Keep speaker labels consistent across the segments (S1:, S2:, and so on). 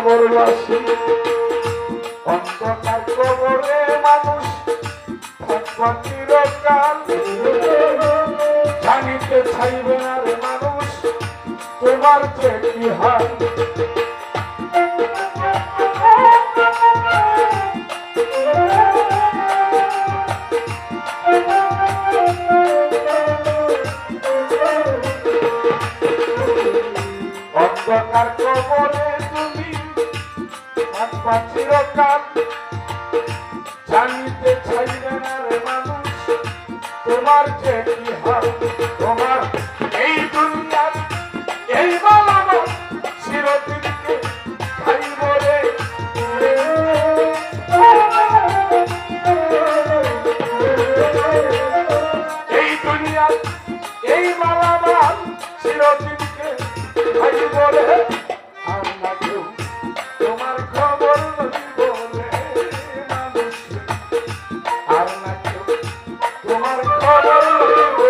S1: কবরবাসী অন্ধকার কবরে মানুষ থাকবা চিরকাল জানিতে চাইবে না রে মানুষ তোমার যে কি হাল অন্ধকার কবরে তুমি থাকবা চিরকাল জানিতে চাইবে না রে মানুষ তোমার যে কি হাল তোমার এই দুনিয়ার এই বালামা চিরদিনকে খাইব রে এই দুনিয়ার এই বালামা চিরদিনকে খাইব রে আর না কেউ তোমার খবর লইব রে মানুষ আর না কেউ তোমার খবর লইব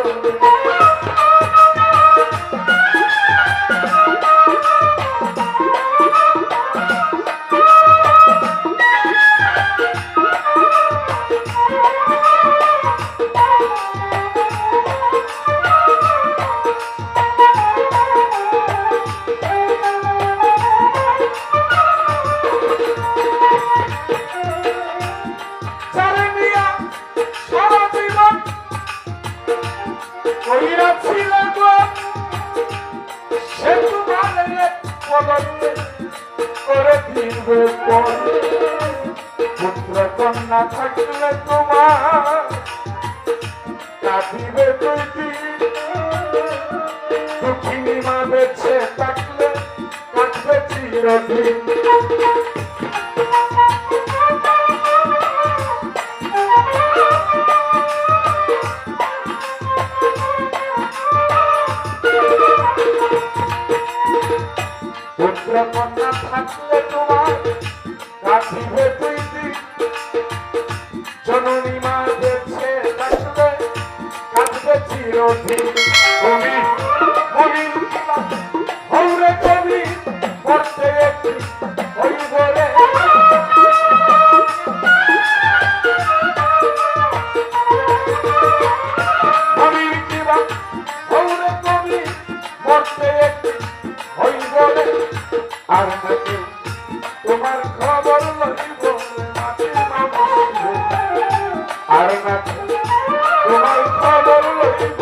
S1: পুত্র কন্যা থাকলে তোমার কাঁদিবে দুই দিন দুঃখিনী মা বেঁচে থাকলে কাঁদবে চিরদিন পুত্র কন্যা থাকলে তোমার কাঁদিবে দুই দিন জননী মা বেঁচে থাকলে কাঁদবে চিরদিন তুমি তুমি হৌরে তুমি করতে একটি হইব রে তুমি কিবা হৌরে তুমি করতে একটি হইব রে আর না কেউ তোমার খবর লইব মাটির মানুষ আর না কেউ তোমার খবর লইব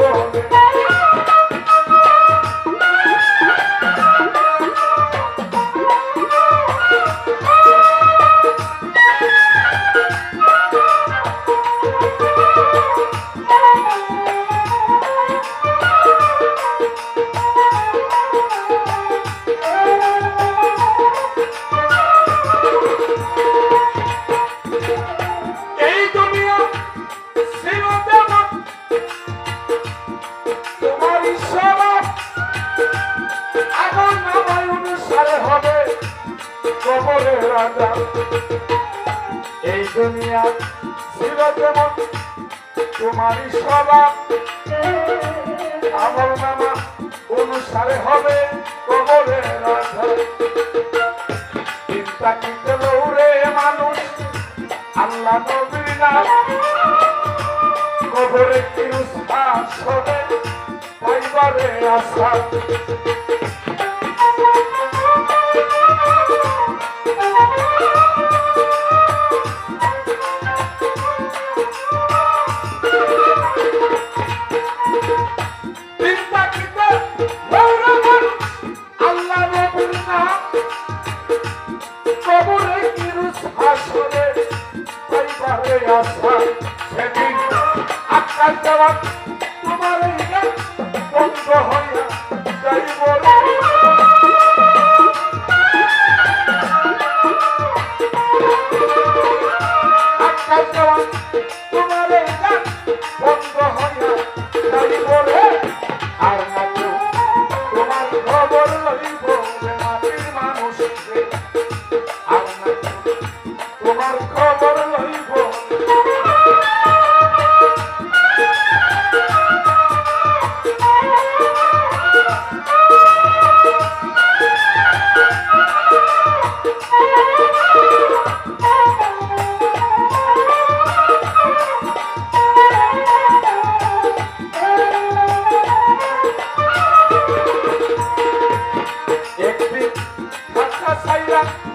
S1: এই দুনিয়া ছিল যেমন তোমারই স্বভাব আমল নামা অনুসারে হবে কবরের রাজা চিন্তা কিনতে লৌরে মানুষ আল্লাহ নবীর নাম কবরে চিরস্থান শোনে পাইবারে আশা সেদিন আকাশ দেওয়া তোমার বন্ধ হইয়া যাইব খাইয়া